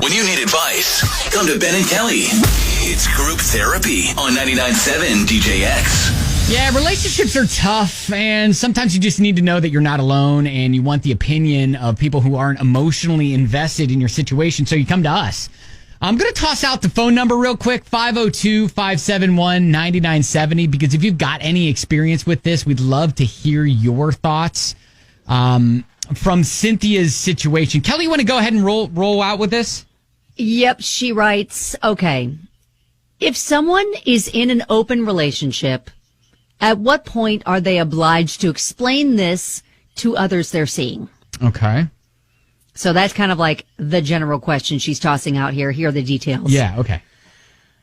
When you need advice, come to Ben and Kelly. It's group therapy on 99.7 DJX. Yeah, relationships are tough, and sometimes you just need to know that you're not alone, and you want the opinion of people who aren't emotionally invested in your situation, so you come to us. I'm going to toss out the phone number real quick, 502-571-9970, because if you've got any experience with this, we'd love to hear your thoughts from Cynthia's situation. Kelly, you want to go ahead and roll out with this? Yep, she writes, okay, if someone is in an open relationship, at what point are they obliged to explain this to others they're seeing? Okay. So that's kind of like the general question she's tossing out here. Here are the details. Yeah, okay.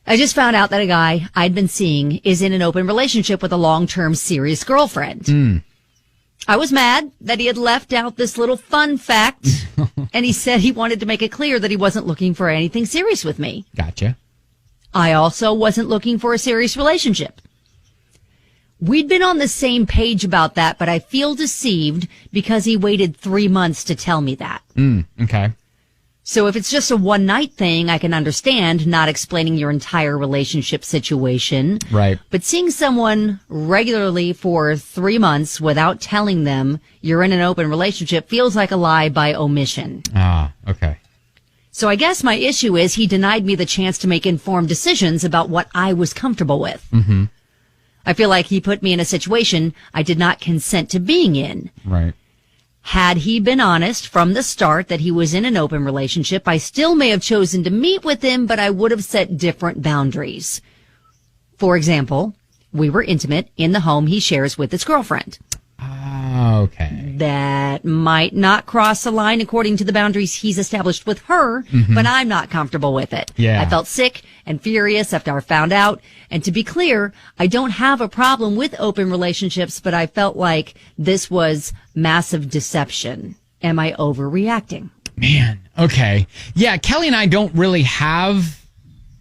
I just found out that a guy I'd been seeing is in an open relationship with a long-term serious girlfriend. I was mad that he had left out this little fun fact, and he said he wanted to make it clear that he wasn't looking for anything serious with me. Gotcha. I also wasn't looking for a serious relationship. We'd been on the same page about that, but I feel deceived because he waited 3 months to tell me that. Okay. So if it's just a one-night thing, I can understand not explaining your entire relationship situation. Right. But seeing someone regularly for 3 months without telling them you're in an open relationship feels like a lie by omission. Ah, okay. So I guess my issue is he denied me the chance to make informed decisions about what I was comfortable with. Mm-hmm. I feel like he put me in a situation I did not consent to being in. Right. Had he been honest from the start that he was in an open relationship, I still may have chosen to meet with him, but I would have set different boundaries. For example, we were intimate in the home he shares with his girlfriend. Okay. That might not cross the line according to the boundaries he's established with her, but I'm not comfortable with it. Yeah. I felt sick and furious after I found out. And to be clear, I don't have a problem with open relationships, but I felt like this was massive deception. Am I overreacting? Man, okay. Yeah, Kelly and I don't really have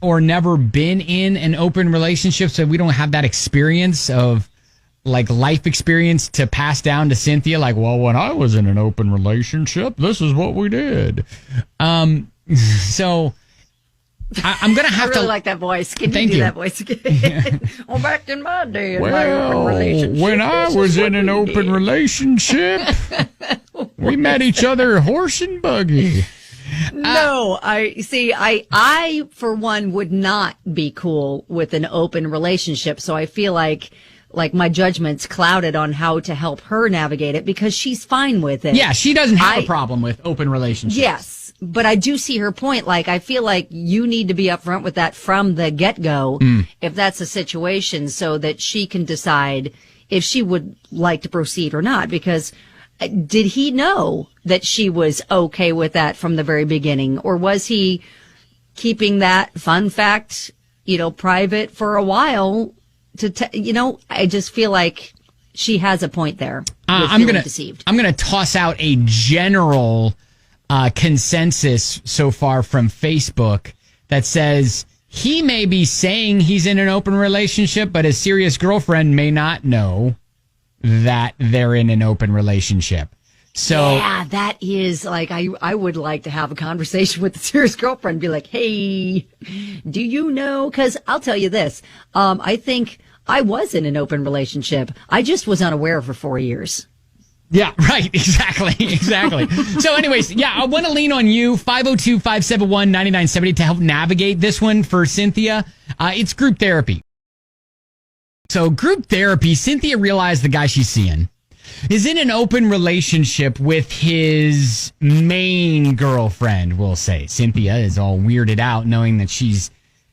or never been in an open relationship, so we don't have that experience of like life experience to pass down to Cynthia. Like, well, when I was in an open relationship, this is what we did. So I'm going to have I really to like that voice. Can Thank you do you. that voice again? Well, back in my day, in my open relationship. When I was in an open relationship, we met each other horse and buggy. No, I for one would not be cool with an open relationship. So I feel like my judgment's clouded on how to help her navigate it because she's fine with it. Yeah, she doesn't have a problem with open relationships. Yes, but I do see her point. Like, I feel like you need to be upfront with that from the get-go if that's a situation so that she can decide if she would like to proceed or not. Because did he know that she was okay with that from the very beginning? Or was he keeping that fun fact, private for a while? I just feel like she has a point there. I'm gonna toss out a general consensus so far from Facebook that says he may be saying he's in an open relationship, but his serious girlfriend may not know that they're in an open relationship. So yeah, that is like, I would like to have a conversation with the serious girlfriend, be like, hey, do you know? Cause I'll tell you this. I think I was in an open relationship. I just was unaware for 4 years. yeah, right. Exactly. So anyways, yeah, I want to lean on you. 502-571-9970 to help navigate this one for Cynthia. It's group therapy. So group therapy, Cynthia realized the guy she's seeing is in an open relationship with his main girlfriend, we'll say. Cynthia is all weirded out knowing that she's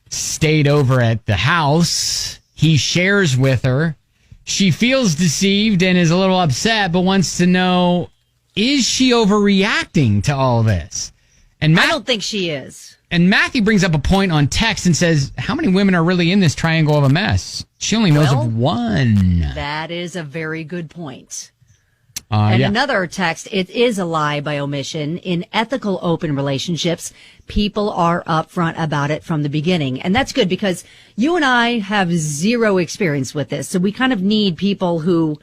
stayed over at the house he shares with her. She feels deceived and is a little upset, but wants to know, is she overreacting to all this? And I don't think she is. And Matthew brings up a point on text and says, how many women are really in this triangle of a mess? She only knows of one. That is a very good point. Another text, it is a lie by omission. In ethical open relationships, people are upfront about it from the beginning. And that's good because you and I have zero experience with this. So we kind of need people who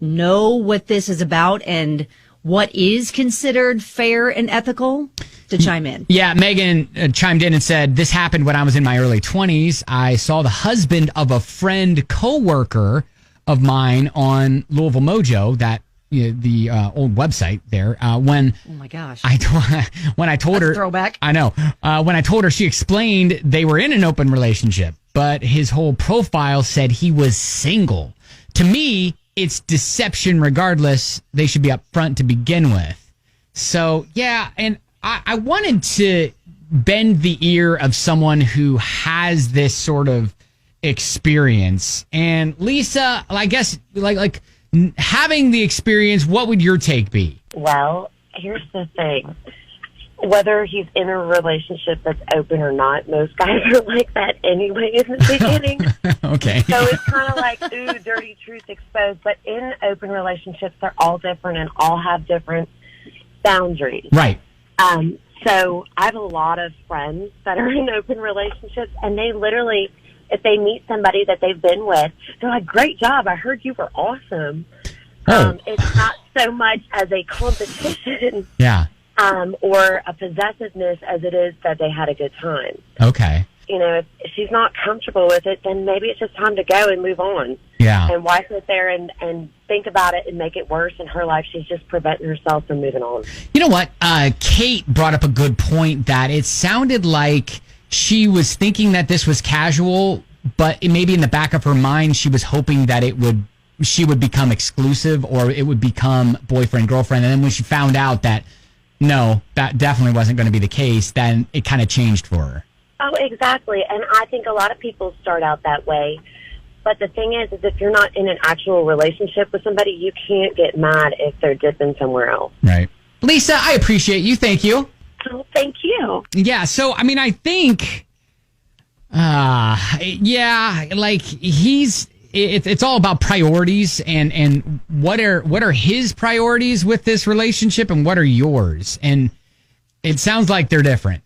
know what this is about and what is considered fair and ethical to chime in. Yeah, Megan chimed in and said, this happened when I was in my early 20s. I saw the husband of a friend coworker of mine on Louisville Mojo, that the old website there. When oh my gosh, when I told That's her, a throwback. I know. When I told her, she explained they were in an open relationship, but his whole profile said he was single. To me, it's deception. Regardless, they should be upfront to begin with. So yeah, and I wanted to bend the ear of someone who has this sort of experience. And Lisa, I guess like having the experience, what would your take be? Well, here's the thing. Whether he's in a relationship that's open or not, most guys are like that anyway in the beginning. Okay. So it's kind of like, ooh, dirty truth exposed. But in open relationships, they're all different and all have different boundaries. Right. So I have a lot of friends that are in open relationships, and they literally, if they meet somebody that they've been with, they're like, great job, I heard you were awesome. It's not so much as a competition or a possessiveness as it is that they had a good time. Okay. You know, if she's not comfortable with it, then maybe it's just time to go and move on. Yeah. And why sit there and think about it and make it worse in her life? She's just preventing herself from moving on. You know what? Kate brought up a good point that it sounded like she was thinking that this was casual, but maybe in the back of her mind, she was hoping that she would become exclusive or it would become boyfriend, girlfriend. And then when she found out that, no, that definitely wasn't going to be the case, then it kind of changed for her. Oh, exactly. And I think a lot of people start out that way. But the thing is if you're not in an actual relationship with somebody, you can't get mad if they're dipping somewhere else. Right. Lisa, I appreciate you. Thank you. Oh, thank you. Yeah. So, I mean, I think, like it's all about priorities and what are his priorities with this relationship and what are yours? And it sounds like they're different.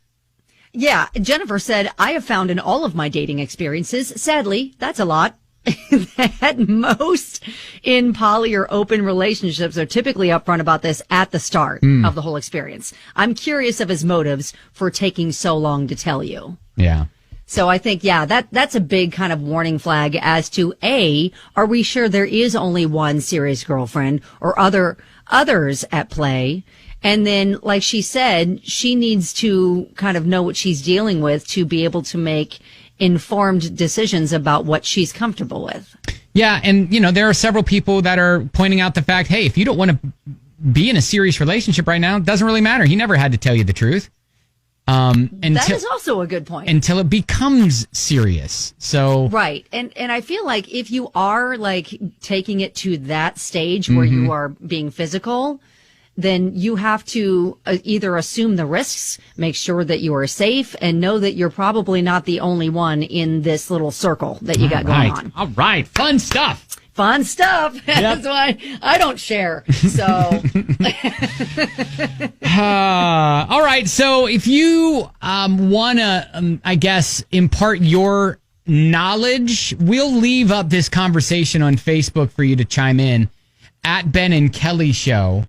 Yeah, Jennifer said, I have found in all of my dating experiences, sadly, that's a lot, that most in poly or open relationships are typically upfront about this at the start of the whole experience. I'm curious of his motives for taking so long to tell you. Yeah. So I think, that's a big kind of warning flag as to are we sure there is only one serious girlfriend or others at play? And then, like she said, she needs to kind of know what she's dealing with to be able to make informed decisions about what she's comfortable with. Yeah. And, there are several people that are pointing out the fact, hey, if you don't want to be in a serious relationship right now, it doesn't really matter. He never had to tell you the truth. That is also a good point. Until it becomes serious. So right. And I feel like if you are like taking it to that stage where you are being physical, then you have to either assume the risks, make sure that you are safe, and know that you're probably not the only one in this little circle that you got going on. All right. Fun stuff. Fun stuff. Yep. That's why I don't share. So, all right. So if you want to, I guess, impart your knowledge, we'll leave up this conversation on Facebook for you to chime in at Ben and Kelly Show.